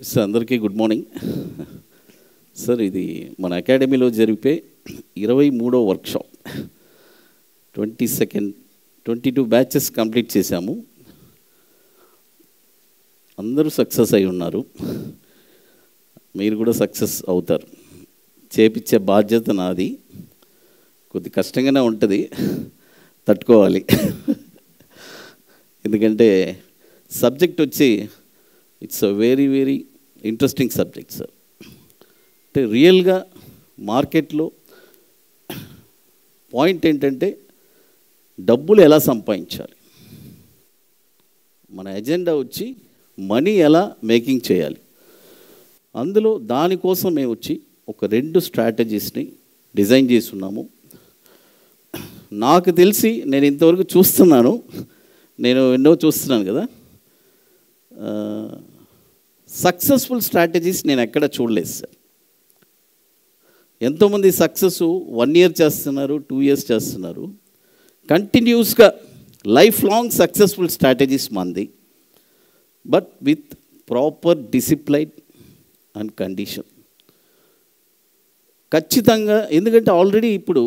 Sir అందరికీ good morning sir. ఇది మన అకాడమీలో జరిపే 23వ వర్క్షాప్. 22 బ్యాచెస్ కంప్లీట్ చేశాము. అందరూ సక్సెస్ అయి ఉన్నారు. మీరు కూడా సక్సెస్ అవుతారు. చేపించే బాధ్యత నాది. కొద్ది కష్టంగానే ఉంటుంది, తట్టుకోవాలి. ఎందుకంటే సబ్జెక్ట్ వచ్చి it's a very very interesting subject sir. అంటే రియల్గా మార్కెట్లో పాయింట్ ఏంటంటే డబ్బులు ఎలా సంపాదించాలి, మన ఎజెండా వచ్చి మనీ ఎలా మేకింగ్ చేయాలి. అందులో దానికోసం మేము వచ్చి ఒక 2 స్ట్రాటజీస్ని డిజైన్ చేస్తున్నాము. నాకు తెలిసి నేను ఇంతవరకు చూస్తున్నాను, నేను ఎన్నో చూస్తున్నాను కదా, సక్సెస్ఫుల్ స్ట్రాటజీస్ నేను ఎక్కడ చూడలేదు సార్. ఎంతోమంది సక్సెస్ 1 year చేస్తున్నారు, 2 years చేస్తున్నారు. కంటిన్యూస్గా లైఫ్ లాంగ్ సక్సెస్ఫుల్ స్ట్రాటజీస్ మంది, but with proper discipline and condition ఖచ్చితంగా. ఎందుకంటే ఆల్రెడీ ఇప్పుడు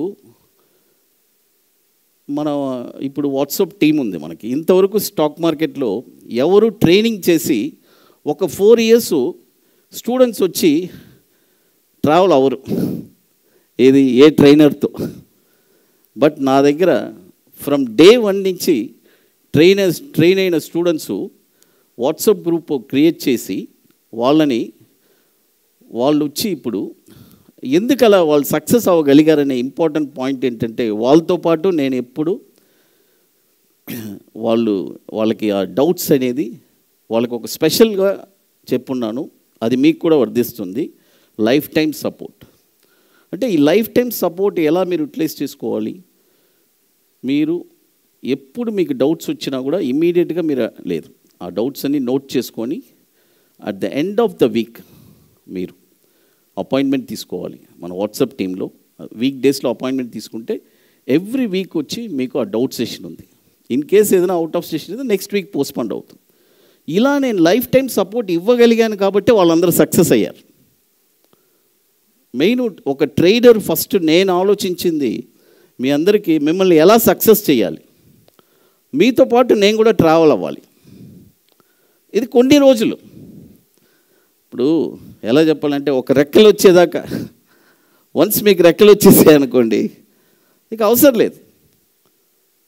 వాట్సాప్ టీం ఉంది మనకి. ఇంతవరకు స్టాక్ మార్కెట్లో ఎవరు ట్రైనింగ్ చేసి ఒక 4 years స్టూడెంట్స్ వచ్చి ట్రావెల్ అవ్వరు ఏ ట్రైనర్తో. బట్ నా దగ్గర ఫ్రమ్ day 1 నుంచి ట్రైన్ అయిన స్టూడెంట్స్ వాట్సాప్ గ్రూప్ క్రియేట్ చేసి వాళ్ళు వచ్చి ఇప్పుడు ఎందుకలా వాళ్ళు సక్సెస్ అవ్వగలిగారనే ఇంపార్టెంట్ పాయింట్ ఏంటంటే, వాళ్ళతో పాటు నేను ఎప్పుడు వాళ్ళకి ఆ డౌట్స్ అనేది వాళ్ళకి ఒక స్పెషల్గా చెప్పున్నాను. అది మీకు కూడా వర్ధిస్తుంది. లైఫ్ టైం సపోర్ట్ అంటే ఈ లైఫ్ టైం సపోర్ట్ ఎలా మీరు యూటిలైజ్ చేసుకోవాలి. మీరు ఎప్పుడు మీకు డౌట్స్ వచ్చినా కూడా ఇమ్మీడియట్గా మీరు ఆ డౌట్స్ అన్ని నోట్ చేసుకొని at the end of the week మీరు అపాయింట్మెంట్ తీసుకోవాలి. మన వాట్సాప్ టీంలో వీక్ డేస్లో అపాయింట్మెంట్ తీసుకుంటే ఎవ్రీ వీక్ వచ్చి మీకు ఆ డౌట్ సెషన్ ఉంది. ఇన్ కేస్ ఏదైనా అవుట్ ఆఫ్ సెషన్ అయితే నెక్స్ట్ వీక్ పోస్ట్పోన్ అవుతుంది. ఇలా నేను లైఫ్ టైం సపోర్ట్ ఇవ్వగలిగాను కాబట్టి వాళ్ళందరూ సక్సెస్ అయ్యారు. మెయిన్ ఒక ట్రేడర్ ఫస్ట్ నేను ఆలోచించింది మీ అందరికీ మిమ్మల్ని ఎలా సక్సెస్ చేయాలి, మీతో పాటు నేను కూడా ట్రావెల్ అవ్వాలి. ఇది కొన్ని రోజులు. ఇప్పుడు ఎలా చెప్పాలంటే ఒక రెక్కలు వచ్చేదాకా, వన్స్ మీకు రెక్కలు వచ్చేసాయి అనుకోండి ఇక అవసరం లేదు,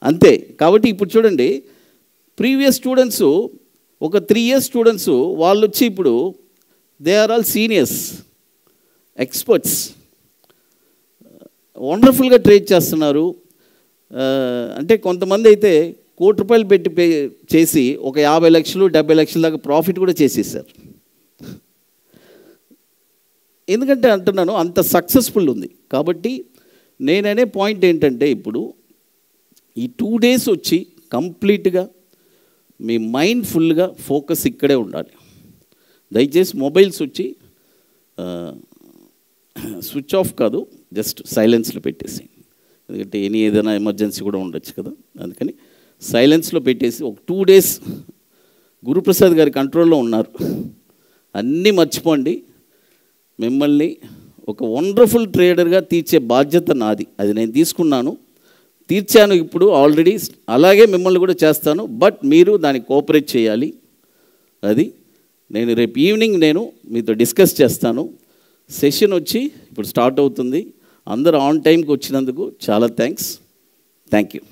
అంతే. కాబట్టి ఇప్పుడు చూడండి, ప్రీవియస్ స్టూడెంట్స్ ఒక 3 years స్టూడెంట్స్ వాళ్ళు వచ్చి ఇప్పుడు they are all seniors, experts, వండర్ఫుల్గా ట్రేడ్ చేస్తున్నారు. అంటే కొంతమంది అయితే ₹1 కోటి పెట్టి చేసి ఒక 50 లక్షలు 70 లక్షల దాకా ప్రాఫిట్ కూడా చేసేసారు. ఎందుకంటే అంటున్నాను అంత సక్సెస్ఫుల్ ఉంది. కాబట్టి నేననే పాయింట్ ఏంటంటే ఇప్పుడు ఈ 2 days వచ్చి కంప్లీట్గా మీ మైండ్ ఫుల్గా ఫోకస్ ఇక్కడే ఉండాలి. దయచేసి మొబైల్స్ వచ్చి స్విచ్ ఆఫ్ కాదు, జస్ట్ సైలెన్స్లో పెట్టేసి. ఎందుకంటే ఏదైనా ఎమర్జెన్సీ కూడా ఉండొచ్చు కదా, అందుకని సైలెన్స్లో పెట్టేసి ఒక 2 days గురుప్రసాద్ గారి కంట్రోల్లో ఉన్నారు. అన్నీ మర్చిపోండి. మిమ్మల్ని ఒక వండర్ఫుల్ ట్రేడర్గా తీర్చే బాధ్యత నాది. అది నేను తీసుకున్నాను, తీర్చాను ఇప్పుడు ఆల్రెడీ. అలాగే మిమ్మల్ని కూడా చేస్తాను, బట్ మీరు దానికి కోఆపరేట్ చేయాలి. అది నేను రేపు ఈవినింగ్ నేను మీతో డిస్కస్ చేస్తాను. సెషన్ వచ్చి ఇప్పుడు స్టార్ట్ అవుతుంది. అందరూ ఆన్ టైంకి వచ్చినందుకు చాలా థ్యాంక్స్. Thank you.